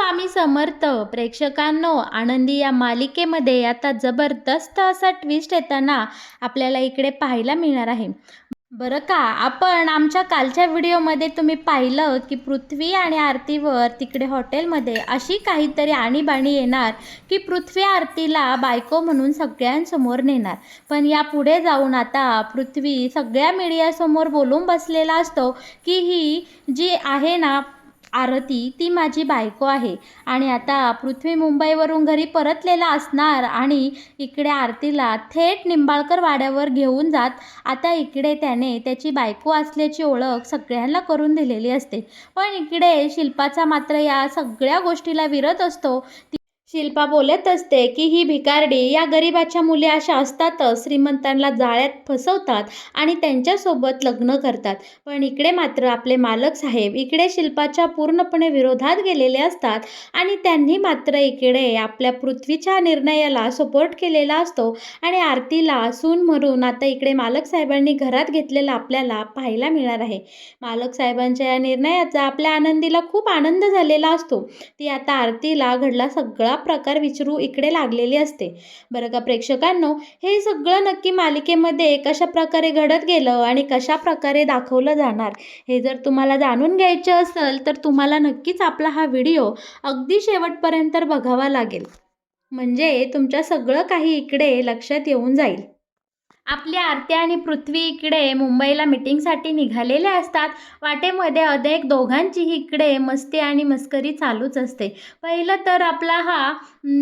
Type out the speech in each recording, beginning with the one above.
स्वामी समर्थ. प्रेक्षकांनो, आनंदी या मालिकेमध्ये आता जबरदस्त असा ट्विस्ट येताना आपल्याला इकडे पाहायला मिळणार आहे. बरं का, आपण आमच्या कालच्या व्हिडिओमध्ये तुम्ही पाहिलं की पृथ्वी आणि आरतीवर तिकडे हॉटेलमध्ये अशी काहीतरी आणीबाणी येणार की पृथ्वी आरतीला बायको म्हणून सगळ्यांसमोर नेणार. पण या पुढे जाऊन आता पृथ्वी सगळ्या मीडियासमोर बोलून बसलेला असतो की ही जी आहे ना आरती, ती माझी बायको आहे. आणि आता पृथ्वी मुंबईवरून घरी परतलेला असणार आणि इकडे आरतीला थेट निंबाळकर वाड्यावर घेऊन जात आता इकडे त्याने त्याची बायको असल्याची ओळख सगळ्यांना करून दिलेली असते. पण इकडे शिल्पाचा मात्र या सगळ्या गोष्टीला विरोध असतो. शिल्पा बोलत असते की ही भिकारडी, या गरिबाच्या मुली अशा असतातच, श्रीमंतांना जाळ्यात फसवतात आणि त्यांच्यासोबत लग्न करतात. पण इकडे मात्र आपले मालक साहेब इकडे शिल्पाच्या पूर्णपणे विरोधात गेलेले असतात आणि त्यांनी मात्र इकडे आपल्या पृथ्वीच्या निर्णयाला सपोर्ट केलेला असतो आणि आरतीला सून म्हणून आता इकडे मालक साहेबांनी घरात घेतलेला आपल्याला पाहायला मिळणार आहे. मालक साहेबांच्या या निर्णयाचा आपल्या आनंदीला खूप आनंद झालेला असतो. ती आता आरतीला घडला सगळा प्रकार विचारू इकडे लागलेली असते. बरं का प्रेक्षकांनो, हे सगळं नक्की मालिकेमध्ये कशा प्रकारे घडत गेलं आणि कशा प्रकारे दाखवलं जाणार हे जर तुम्हाला जाणून घ्यायचे असेल तर तुम्हाला नक्कीच आपला हा व्हिडिओ अगदी शेवटपर्यंत बघावा लागेल. म्हणजे तुमच्या सगळं काही इकडे लक्षात येऊन जाईल. आपली आरती आणि पृथ्वी इकडे मुंबईला मीटिंगसाठी निघालेले असतात. वाटेमध्ये अनेक दोघांचीही इकडे मस्ती आणि मस्करी चालूच असते. पहिलं तर आपला हा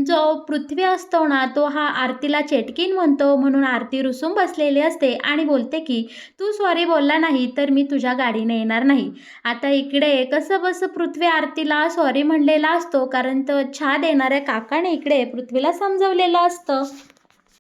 जो पृथ्वी असतो ना, तो हा आरतीला चेटकीन म्हणतो म्हणून आरती रुसून बसलेली असते आणि बोलते की तू सॉरी बोलला नाही तर मी तुझ्या गाडीने येणार नाही. आता इकडे कसं बसं पृथ्वी आरतीला सॉरी म्हणलेला असतो, कारण तो चहा देणाऱ्या काकाने इकडे पृथ्वीला समजवलेलं असतं.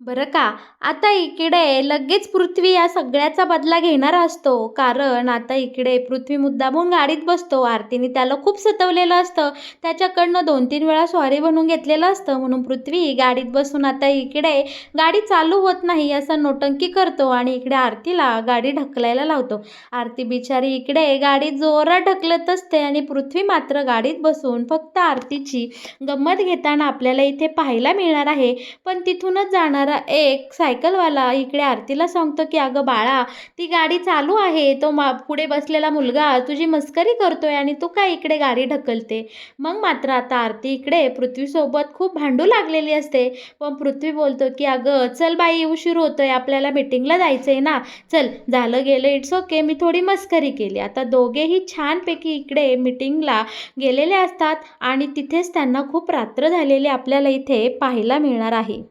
बरं का, आता इकडे लगेच पृथ्वी या सगळ्याचा बदला घेणार असतो, कारण आता इकडे पृथ्वी मुद्दामून गाडीत बसतो. आरतीने त्याला खूप सतवलेलं असतं, त्याच्याकडनं 2-3 वेळा सॉरी बनवून घेतलेलं असतं, म्हणून पृथ्वी गाडीत बसून आता इकडे गाडी चालू होत नाही असं नोटंकी करतो आणि इकडे आरतीला गाडी ढकलायला लावतो. आरती बिचारी इकडे गाडी जोरात ढकलत असते आणि पृथ्वी मात्र गाडीत बसून फक्त आरतीची गंमत घेताना आपल्याला इथे पाहायला मिळणार आहे. पण तिथूनच जाणार एक सायकलवाला इकडे आरतीला सांगतो की अगं बाळा, ती गाडी चालू आहे, तो पुढे बसलेला मुलगा तुझी मस्करी करतोय आणि तू काय इकडे गाडी ढकलते. मग मात्र आता आरती इकडे पृथ्वीसोबत खूप भांडू लागलेली असते. पण पृथ्वी बोलतो की अगं चल बाई, उशीर होतोय, आपल्याला मीटिंगला जायचंय ना, चल झालं गेलं, इट्स ओके, मी थोडी मस्करी केली. आता दोघेही छानपैकी इकडे मीटिंगला गेलेले असतात आणि तिथेच त्यांना खूप रात्र झालेली आपल्याला इथे पाहायला मिळणार आहे.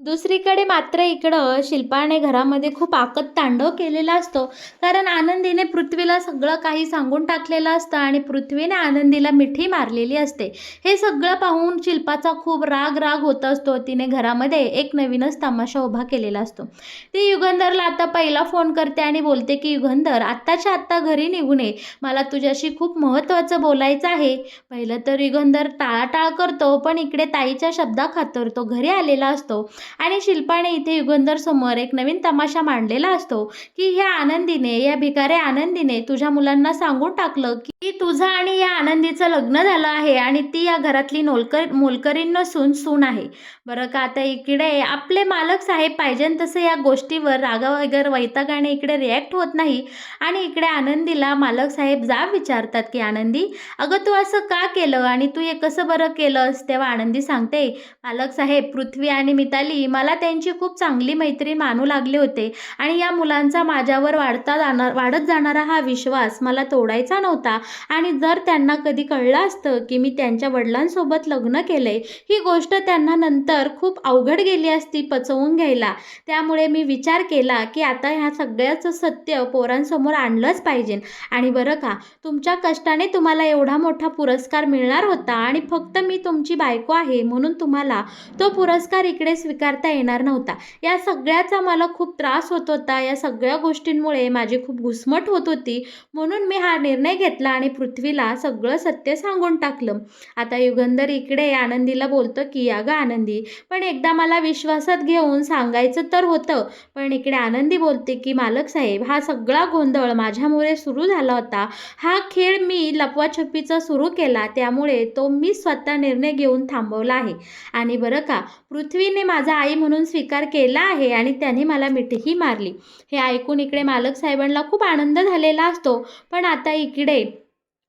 दुसरीकडे मात्र इकडं शिल्पाने घरामध्ये खूप आकत तांडव केलेला असतो, कारण आनंदीने पृथ्वीला सगळं काही सांगून टाकलेलं असतं आणि पृथ्वीने आनंदीला मिठी मारलेली असते. हे सगळं पाहून शिल्पाचा खूप राग होत असतो. तिने घरामध्ये एक नवीनच तमाशा उभा केलेला असतो. ती युगंधरला आता पहिला फोन करते आणि बोलते की युगंधर, आत्ताच्या आत्ता घरी निघून ये, मला तुझ्याशी खूप महत्त्वाचं बोलायचं आहे. पहिलं तर युगंधर टाळाटाळ करतो, पण इकडे ताईच्या शब्दाखातर तो घरी आलेला असतो आणि शिल्पाने इथे युगंधर समोर एक नवीन तमाशा मांडलेला असतो की ह्या आनंदीने, या भिकाऱ्या आनंदीने तुझ्या मुलांना सांगून टाकलं की तुझं आणि या आनंदीचं लग्न झालं आहे आणि ती या घरातली मोलकरीण नसून सून आहे. बरं का, आता इकडे आपले मालक साहेब पाहिजे तसं या गोष्टीवर रागा वगैरे वैतागाने इकडे रिॲक्ट होत नाही आणि इकडे आनंदीला मालक साहेब जाब विचारतात की आनंदी, अगं तू असं का केलं आणि तू हे कसं बरं केलंस. तेव्हा आनंदी सांगते, मालक साहेब, पृथ्वी आणि मिताली मला त्यांची खूप चांगली मैत्रीण मानू लागले होते आणि या मुलांचा माझ्यावर वाढत जाणारा हा विश्वास मला तोडायचा नव्हता आणि जर त्यांना कधी कळलं असतं की मी त्यांच्या वडिलांसोबत लग्न केलंय, ही गोष्ट त्यांना नंतर खूप अवघड गेली असती पचवून घ्यायला. त्यामुळे मी विचार केला की आता ह्या सगळ्याचं सत्य पोरांसमोर आणलंच पाहिजे. आणि बरं का, तुमच्या कष्टाने तुम्हाला एवढा मोठा पुरस्कार मिळणार होता आणि फक्त मी तुमची बायको आहे म्हणून तुम्हाला तो पुरस्कार इकडे स्वीकार स्वीकारता येणार नव्हता. या सगळ्याचा मला खूप त्रास होत होता. या सगळ्या गोष्टींमुळे माझी खूप घुसमट होत होती. म्हणून मी हा निर्णय घेतला आणि पृथ्वीला सगळं सत्य सांगून टाकलं. आता युगंधर इकडे आनंदीला बोलतो की अगं आनंदी, पण एकदा मला विश्वासात घेऊन सांगायचं तर होतं. पण इकडे आनंदी बोलते की मालक साहेब, हा सगळा गोंधळ माझ्यामुळे सुरू झाला होता. हा खेळ मी लपवाछपीचा सुरू केला, त्यामुळे तो मी स्वतः निर्णय घेऊन थांबवला आहे. आणि बरं का, पृथ्वीने माझा आई म्हणून स्वीकार केला आहे आणि त्याने मला मिठीही मारली. हे ऐकून इकडे मालक साहेबांना खूप आनंद झालेला असतो. पण आता इकडे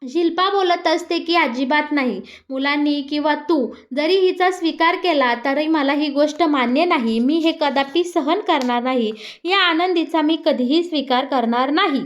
शिल्पा बोलत असते की अजिबात नाही. मुलांनी किंवा तू जरी हिचा स्वीकार केला तरी मला ही गोष्ट मान्य नाही. मी हे कदापि सहन करणार नाही. या आनंदीचा मी कधीही स्वीकार करणार नाही.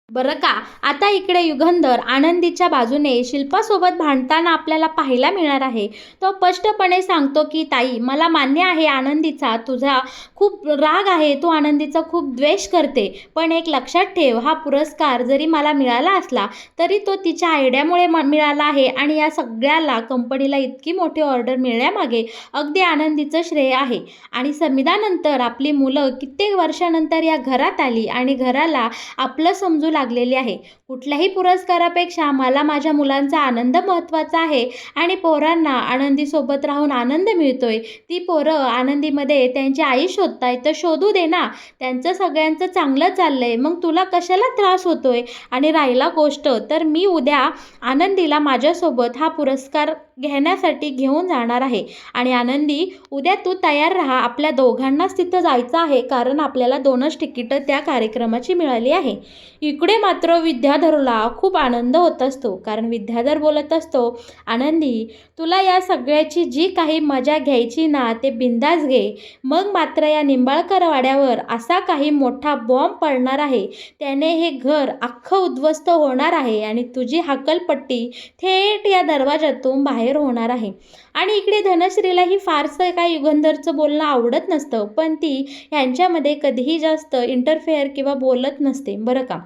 बरं का, आता इकडे युगंधर आनंदीच्या बाजूने शिल्पासोबत भांडताना आपल्याला पाहायला मिळणार आहे. तो स्पष्टपणे सांगतो की ताई, मला मान्य आहे आनंदीचा तुझा खूप राग आहे, तू आनंदीचा खूप द्वेष करते. पण एक लक्षात ठेव, हा पुरस्कार जरी मला मिळाला असला तरी तो तिच्या आयडियामुळे मिळाला आहे आणि या सगळ्याला कंपनीला इतकी मोठी ऑर्डर मिळण्यामागे अगदी आनंदीचं श्रेय आहे. आणि संविधानानंतर आपली मुलं कित्येक वर्षानंतर या घरात आली आणि घराला आपलं समजू लागलेली आहे. कुठल्याही पुरस्कारापेक्षा मला माझ्या मुलांचा आनंद महत्त्वाचा आहे आणि पोरांना आनंदीसोबत राहून आनंद मिळतोय. ती पोरं आनंदीमध्ये त्यांची आई शोधतायत तर शोधू दे ना. त्यांचं सगळ्यांचं चांगलं चाललंय, मग तुला कशाला त्रास होतोय? आणि राहिला गोष्ट तर मी उद्या आनंदीला माझ्यासोबत हा पुरस्कार घेण्यासाठी घेऊन जाणार आहे. आणि आनंदी, उद्या तू तयार राहा. आपल्या दोघांनाच तिथं जायचं आहे, कारण आपल्याला 2च तिकीटं त्या कार्यक्रमाची मिळाली आहे. इकडे मात्र विद्याधरला खूप आनंद होत असतो, कारण विद्याधर बोलत असतो, आनंदी, तुला या सगळ्याची जी काही मजा घ्यायची ना ते बिंदास घे. मग मात्र या निंबाळकर वाड्यावर असा काही मोठा बॉम्ब पडणार आहे, त्याने हे घर अख्खं उद्ध्वस्त होणार आहे आणि तुझी हकलपट्टी थेट या दरवाजातून बाहेर होणार आहे. आणि इकडे धनश्रीलाही फारसं काय युगंधरचं बोलणं आवडत नसतं, पण ती ह्यांच्यामध्ये कधीही जास्त इंटरफेअर किंवा बोलत नसते. बरं का,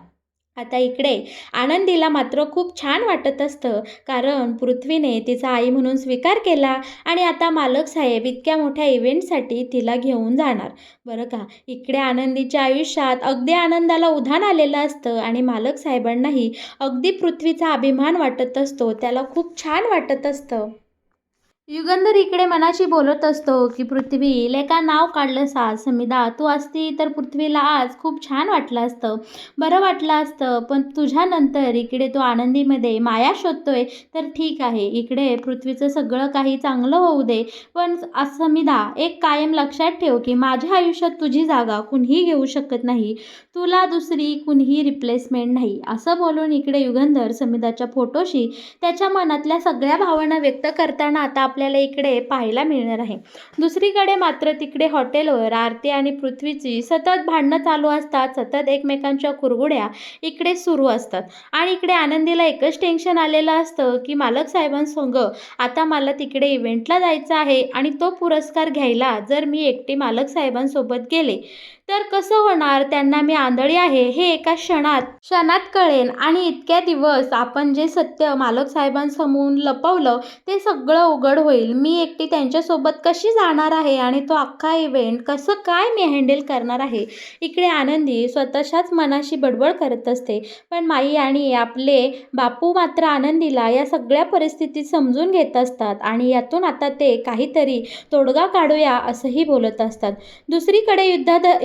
आता इकडे आनंदीला मात्र खूप छान वाटत असतं, कारण पृथ्वीने तिचा आई म्हणून स्वीकार केला आणि आता मालक साहेब इतक्या मोठ्या इव्हेंटसाठी तिला घेऊन जाणार. बरं का, इकडे आनंदीच्या आयुष्यात अगदी आनंदाला उधाण आलेलं असतं आणि मालक साहेबांनाही अगदी पृथ्वीचा अभिमान वाटत असतो. त्याला खूप छान वाटत असतं. युगंधर इकडे मनाशी बोलत असतो की पृथ्वी, लेका नाव काढलं सा समिधा, तू असती तर पृथ्वीला आज खूप छान वाटलं असतं, बरं वाटलं असतं. पण तुझ्यानंतर इकडे तो आनंदीमध्ये माया शोधतोय तर ठीक आहे, इकडे पृथ्वीचं सगळं काही चांगलं होऊ दे. पण समिधा, एक कायम लक्षात ठेव की माझ्या आयुष्यात तुझी जागा कुणीही घेऊ शकत नाही. तुला दुसरी कुणीही रिप्लेसमेंट नाही. असं बोलून इकडे युगंधर समिधाच्या फोटोशी त्याच्या मनातल्या सगळ्या भावना व्यक्त करताना आता आपल्याला इकडे पाहायला मिळणार आहे. दुसरीकडे मात्र तिकडे हॉटेलवर आरती आणि पृथ्वीची सतत भांडणं चालू असतात. सतत एकमेकांच्या कुरघुड्या इकडे सुरू असतात आणि इकडे आनंदीला एकच टेन्शन आलेलं असतं की मालक साहेबांसंग आता मला तिकडे इव्हेंटला जायचं आहे आणि तो पुरस्कार घ्यायला जर मी एकटी मालक साहेबांसोबत गेले तर कसं होणार? त्यांना मी आंधळी आहे हे एका क्षणात कळेल आणि इतक्या दिवस आपण जे सत्य मालक साहेबांसमोर लपवलं ते सगळं उघड होईल. मी एकटी त्यांच्यासोबत कशी जाणार आहे आणि तो अख्खा इव्हेंट कसं काय मी हँडल करणार आहे? इकडे आनंदी स्वतःच्याच मनाशी बडबड करत असते. पण माई आणि आपले बापू मात्र आनंदीला या सगळ्या परिस्थितीत समजून घेत असतात आणि यातून आता ते काहीतरी तोडगा काढूया असंही बोलत असतात. दुसरीकडे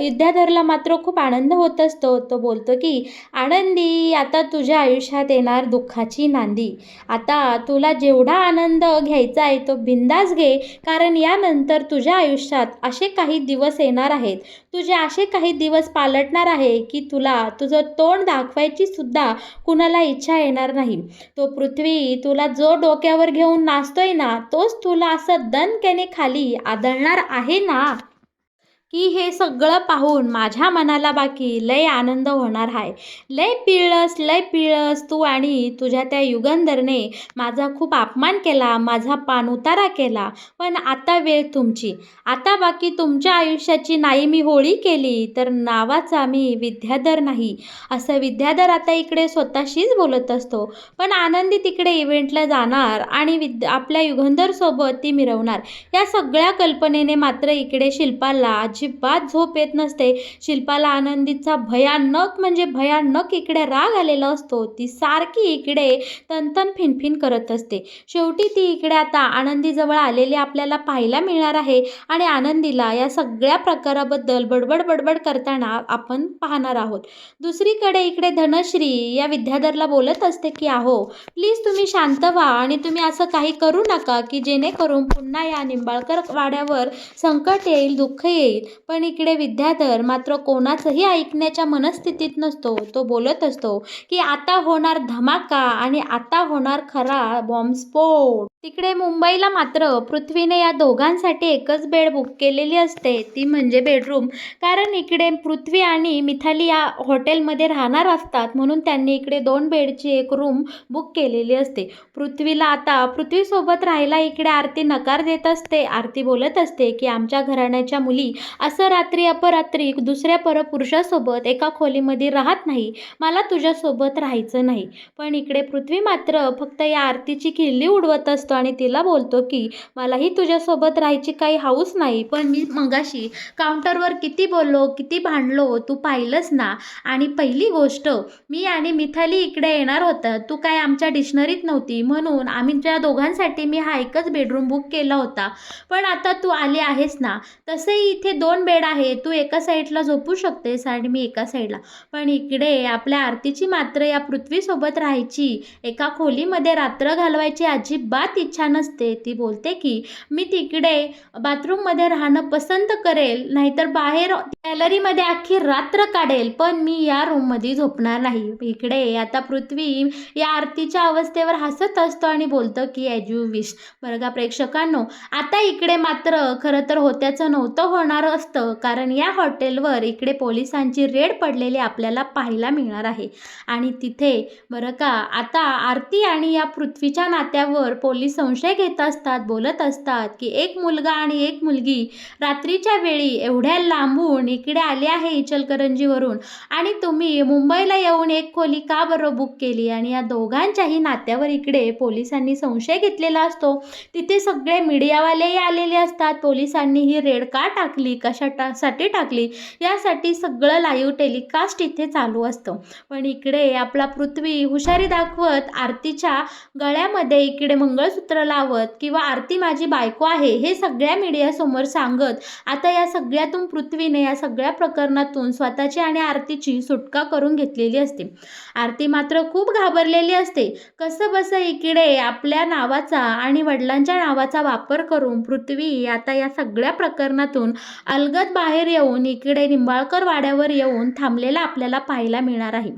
विद्याधरला मात्र खूप आनंद होत असतो. तो बोलतो की आनंदी, आता तुझ्या आयुष्यात येणार दुःखाची नांदी. आता तुला जेवढा आनंद घ्यायचा आहे तो बिंदास घे, कारण यानंतर तुझ्या आयुष्यात असे काही दिवस येणार आहेत, तुझे असे काही दिवस पालटणार आहे की तुला तुझं तोंड दाखवायची सुद्धा कुणाला इच्छा येणार नाही. तो पृथ्वी तुला जो डोक्यावर घेऊन नाचतोय ना, तोच तुला असं दणक्याने खाली आदळणार आहे ना. की हे सगळं पाहून माझ्या मनाला बाकी लय आनंद होणार आहे. लय पिळस तू आणि तुझ्या त्या युगंधरने माझा खूप अपमान केला, माझा पाणउतारा केला. पण आता वेळ तुमची. आता बाकी तुमच्या आयुष्याची नाही मी होळी केली तर नावाचा मी विद्याधर नाही. असं विद्याधर आता इकडे स्वतःशीच बोलत असतो. पण आनंदी तिकडे इव्हेंटला जाणार आणि आपल्या युगंधरसोबत ती मिरवणार. या सगळ्या कल्पनेने मात्र इकडे शिल्पाला अजिबात झोप येत नसते. शिल्पाला आनंदीचा भयानक म्हणजे भयानक इकडे राग आलेला असतो. ती सारखी इकडे तनतन फिनफिन करत असते. शेवटी ती इकडे आता आनंदीजवळ आलेली आपल्याला पाहायला मिळणार आहे आणि आनंदीला या सगळ्या प्रकाराबद्दल बडबड करताना आपण पाहणार आहोत. दुसरीकडे इकडे धनश्री या विद्याधरला बोलत असते की अहो प्लीज तुम्ही शांत व्हा आणि तुम्ही असं काही करू नका की जेणेकरून पुन्हा या निंबाळकर वाड्यावर संकट येईल, दुःख येईल. पण इकडे विद्याधर मात्र कोणाचंही ऐकण्याच्या मनस्थितीत नसतो. तो बोलत असतो की आता होणार धमाका आणि आता होणार खरा बॉम्बस्फोट. तिकडे मुंबईला मात्र पृथ्वीने या दोघांसाठी एकच बेड बुक केलेली असते, ती म्हणजे बेडरूम. कारण इकडे पृथ्वी आणि मिथाली या हॉटेलमध्ये राहणार असतात म्हणून त्यांनी इकडे 2 बेडची एक रूम बुक केलेली असते. पृथ्वीला आता पृथ्वीसोबत राहायला इकडे आरती नकार देत असते. आरती बोलत असते की आमच्या घराण्याच्या मुली असं रात्री अपरात्री दुसऱ्या परपुरुषासोबत एका खोलीमध्ये राहत नाही. मला तुझ्यासोबत राहायचं नाही. पण इकडे पृथ्वी मात्र फक्त या आरतीची खिल्ली उडवत असतो आणि तिला बोलतो की मलाही तुझ्यासोबत राहायची काही हौस नाही. पण मी मगाशी काउंटरवर किती बोललो, किती भांडलो तू पाहिलंस ना. आणि पहिली गोष्ट मी आणि मिथाली इकडे येणार होतं, तू काय आमच्या डिक्शनरीत नव्हती म्हणून आमच्या दोघांसाठी मी हा एकच बेडरूम बुक केला होता. पण आता तू आली आहेस ना, तसंही इथे 2 बेड आहे, तू एका साईडला झोपू शकतेस आणि मी एका साईडला. पण इकडे आपल्या आरतीची मात्र या पृथ्वीसोबत राहायची, एका खोलीमध्ये रात्र घालवायची अजिबात इच्छा नसते. ती बोलते की मी तिकडे बाथरूममध्ये राहणं पसंत करेल, नाहीतर बाहेर गॅलरीमध्ये अख्खी रात्र काढेल, पण मी या रूममध्ये झोपणार नाही. इकडे आता पृथ्वी या आरतीच्या अवस्थेवर हसत असतो आणि बोलतो की ॲज यू विश. बरं का प्रेक्षकांनो, आता इकडे मात्र खरं तर होत्याचं नव्हतं होणार असतं, कारण या हॉटेलवर इकडे पोलिसांची रेड पडलेली आपल्याला पाहायला मिळणार आहे. आणि तिथे बरं का आता आरती आणि या पृथ्वीच्या नात्यावर पोलीस संशय घेत असतात, बोलत असतात की एक मुलगा आणि एक मुलगी रात्रीच्या वेळी एवढ्या लांबून इकडे आले आहे इचलकरंजीवरून आणि तुम्ही मुंबईला येऊन एक खोली का बरं बुक केली. आणि या दोघांच्याही नात्यावर इकडे पोलिसांनी संशय घेतलेला असतो. तिथे सगळे मीडियावालेही आलेले असतात. पोलिसांनी ही रेड का टाकली, कशासाठी टाकली यासाठी सगळं लाईव्ह टेलिकास्ट इथे चालू असतं. पण इकडे आपला पृथ्वी हुशारी दाखवत आरतीच्या गळ्यामध्ये इकडे मंगळसूत्र लावत किंवा आरती माझी बायको आहे हे सगळ्या मीडियासमोर सांगत आता या सगळ्यातून पृथ्वीने या सगळ्या प्रकरणातून स्वतःची आणि आरतीची सुटका करून घेतलेली असते. आरती मात्र खूप घाबरलेली असते. कसं बसं इकडे आपल्या नावाचा आणि वडिलांच्या नावाचा वापर करून पृथ्वी आता या सगळ्या प्रकरणातून अलगद बाहेर येऊन इकडे निंबाळकर वाड्यावर येऊन थांबलेला आपल्याला पाहायला मिळणार आहे.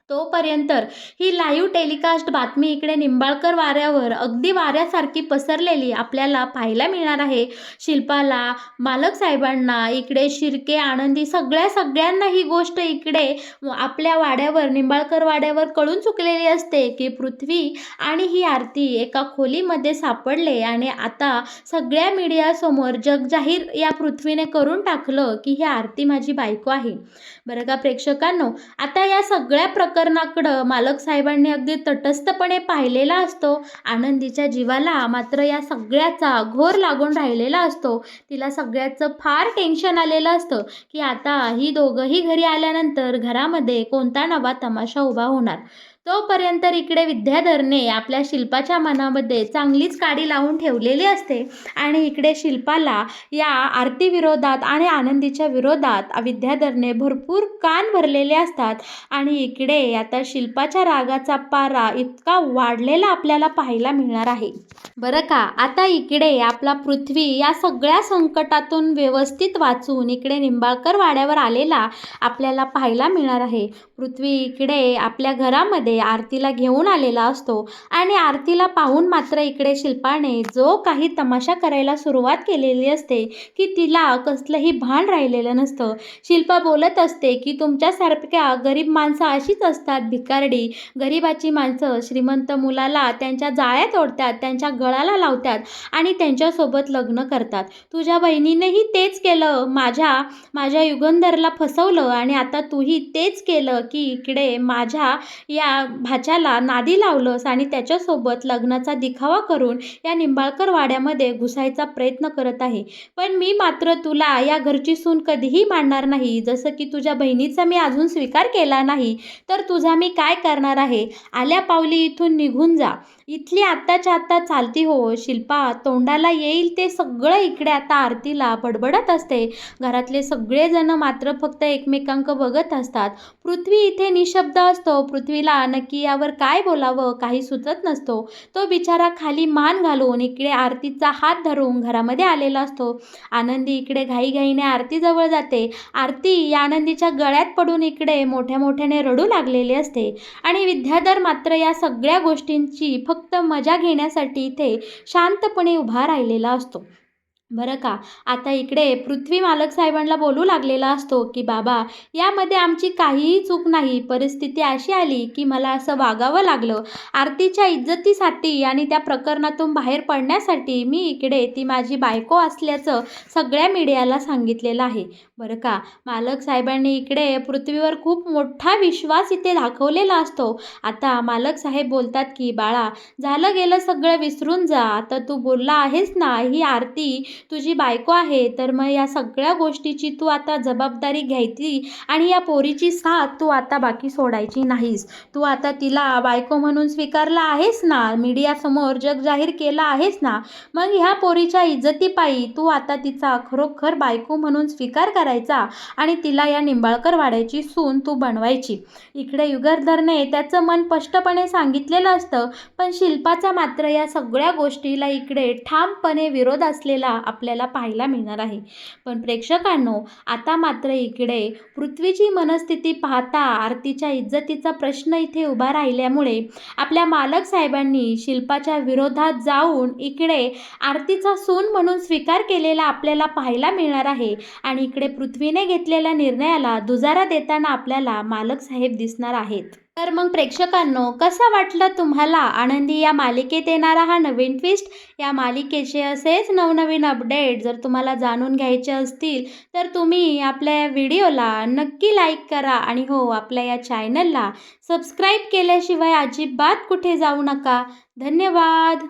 तोपर्यंत ही लाईव्ह टेलिकास्ट बातमी इकडे निंबाळकर वाड्यावर अगदी वाऱ्यासारखी पसरलेली आपल्याला पाहायला मिळणार आहे. शिल्पाला, मालक साहेबांना, इकडे शिर्के, आनंदी सगळ्यांना ही गोष्ट इकडे आपल्या वाड्यावर निंबाळकर वाड्यावर कळून चुकलेली असते की पृथ्वी आणि ही आरती एका खोलीमध्ये सापडले आणि आता सगळ्या मीडियासमोर जगजाहीर या पृथ्वीने करून टाकलं की ही आरती माझी बायको आहे. बरं का प्रेक्षकांनो, आता या सगळ्या प्रकरणाकडं मालक साहेबांनी अगदी तटस्थपणे पाहिलेला असतो. आनंदीच्या जीवाला मात्र या सगळ्याचा घोर लागून राहिलेला असतो. तिला सगळ्याचं फार टेन्शन आलेलं असतं की आता ही दोघंही घरी आल्यानंतर घरामध्ये कोणता नवा तमाशा उभा होणार. तोपर्यंत इकडे विद्याधरने आपल्या शिल्पाच्या मनामध्ये चांगलीच काडी लावून ठेवलेली असते आणि इकडे शिल्पाला या आरती विरोधात आणि आनंदीच्या विरोधात विद्याधरने भरपूर कान भरलेले असतात. आणि इकडे आता शिल्पाच्या रागाचा पारा इतका वाढलेला आपल्याला पाहायला मिळणार आहे. बरं का आता इकडे आपला पृथ्वी या सगळ्या संकटातून व्यवस्थित वाचून इकडे निंबाळकर वाड्यावर आलेला आपल्याला पाहायला मिळणार आहे. पृथ्वी इकडे आपल्या घरामध्ये मार्गामध्ये आरतीला घेऊन आलेला असतो आणि आरतीला पाहून मात्र इकडे शिल्पाने जो काही तमाशा करायला सुरुवात केलेली असते की तिला कसलंही भान राहिलेलं नसतं. शिल्पा बोलत असते की तुमच्यासारख्या गरीब माणसं अशीच असतात, भिकारडी. गरिबाची माणसं श्रीमंत मुलाला त्यांच्या जाळ्यात ओढतात, त्यांच्या गळाला लावतात आणि त्यांच्यासोबत लग्न करतात. तुझ्या बहिणीनेही तेच केलं, माझ्या युगंधरला फसवलं आणि आता तूही तेच केलं की इकडे माझ्या या भाच्याला नादी लावलंस आणि त्याच्यासोबत लग्नाचा दिखावा करून या निंबाळकर वाड्यामध्ये घुसायचा प्रयत्न करत आहे. पण मी मात्र तुला या घरची सून कधीही मानणार नाही. जसं की तुझ्या बहिणीचा मी अजून स्वीकार केला नाही, तर तुझा मी काय करणार आहे? आल्या पावली इथून निघून जा. इथली आत्ताच्या आत्ता चालती हो. शिल्पा तोंडाला येईल ते सगळं इकडे आता आरतीला बडबडत असते. घरातले सगळेजण मात्र फक्त एकमेकांक बघत असतात. पृथ्वी इथे निशब्द असतो. पृथ्वीला नक्की यावर काय बोलावं काही सुचत नसतो. तो बिचारा खाली मान घालून इकडे आरतीचा हात धरून घरामध्ये आलेला असतो. आनंदी इकडे घाईघाईने आरतीजवळ जाते. आरती या आनंदीच्या गळ्यात पडून इकडे मोठ्या मोठ्याने रडू लागलेली असते आणि विद्याधर मात्र या सगळ्या गोष्टींची फक्त मजा घेण्यासाठी इथे शांतपणे उभा राहिलेला असतो. बरं का, आता इकडे पृथ्वी मालक साहेबांना बोलू लागलेला असतो की बाबा, यामध्ये आमची काहीही चूक नाही. परिस्थिती अशी आली की मला असं वागावं लागलं. आरतीच्या इज्जतीसाठी आणि त्या प्रकरणातून बाहेर पडण्यासाठी मी इकडे ती माझी बायको असल्याचं सगळ्या मीडियाला सांगितलेलं आहे. बरं का, मालक साहेबांनी इकडे पृथ्वीवर खूप मोठा विश्वास इथे दाखवलेला असतो. आता मालक साहेब बोलतात की बाळा, झालं गेलं सगळं विसरून जा. आता तू बोलला आहेस ना, ही आरती तुझी बायको आहे, तर मग या सगळ्या गोष्टीची तू आता जबाबदारी घ्यायची आणि या पोरीची साथ तू आता बाकी सोडायची नाहीस. तू आता तिला बायको म्हणून स्वीकारला आहेस ना, मीडियासमोर जग जाहीर केला आहेस ना, मग ह्या पोरीच्या इज्जतीपायी तू आता तिचा खरोखर बायको म्हणून स्वीकार करायचा आणि तिला या निंबाळकर वाड्याची सून तू बनवायची. इकडे युगंधरने त्याचं मन स्पष्टपणे सांगितलेलं असतं, पण शिल्पाचा मात्र या सगळ्या गोष्टीला इकडे ठामपणे विरोध असलेला आपल्याला पाहायला मिळणार आहे. पण प्रेक्षकांनो, आता मात्र इकडे पृथ्वीची मनस्थिती पाहता आरतीच्या इज्जतीचा प्रश्न इथे उभा राहिल्यामुळे आपल्या मालक साहेबांनी शिल्पाच्या विरोधात जाऊन इकडे आरतीचा सून म्हणून स्वीकार केलेला आपल्याला पाहायला मिळणार आहे आणि इकडे पृथ्वीने घेतलेल्या निर्णयाला दुजारा देताना आपल्याला मालक साहेब दिसणार आहेत. तर मग प्रेक्षकांनो, कसं वाटलं तुम्हाला आनंदी या मालिकेत येणारा हा नवीन ट्विस्ट? या मालिकेचे असेच नवनवीन अपडेट जर तुम्हाला जाणून घ्यायचे असतील तर तुम्ही आपल्या व्हिडिओला नक्की लाईक करा आणि हो, आपल्या या चॅनलला सबस्क्राईब केल्याशिवाय अजिबात कुठे जाऊ नका. धन्यवाद.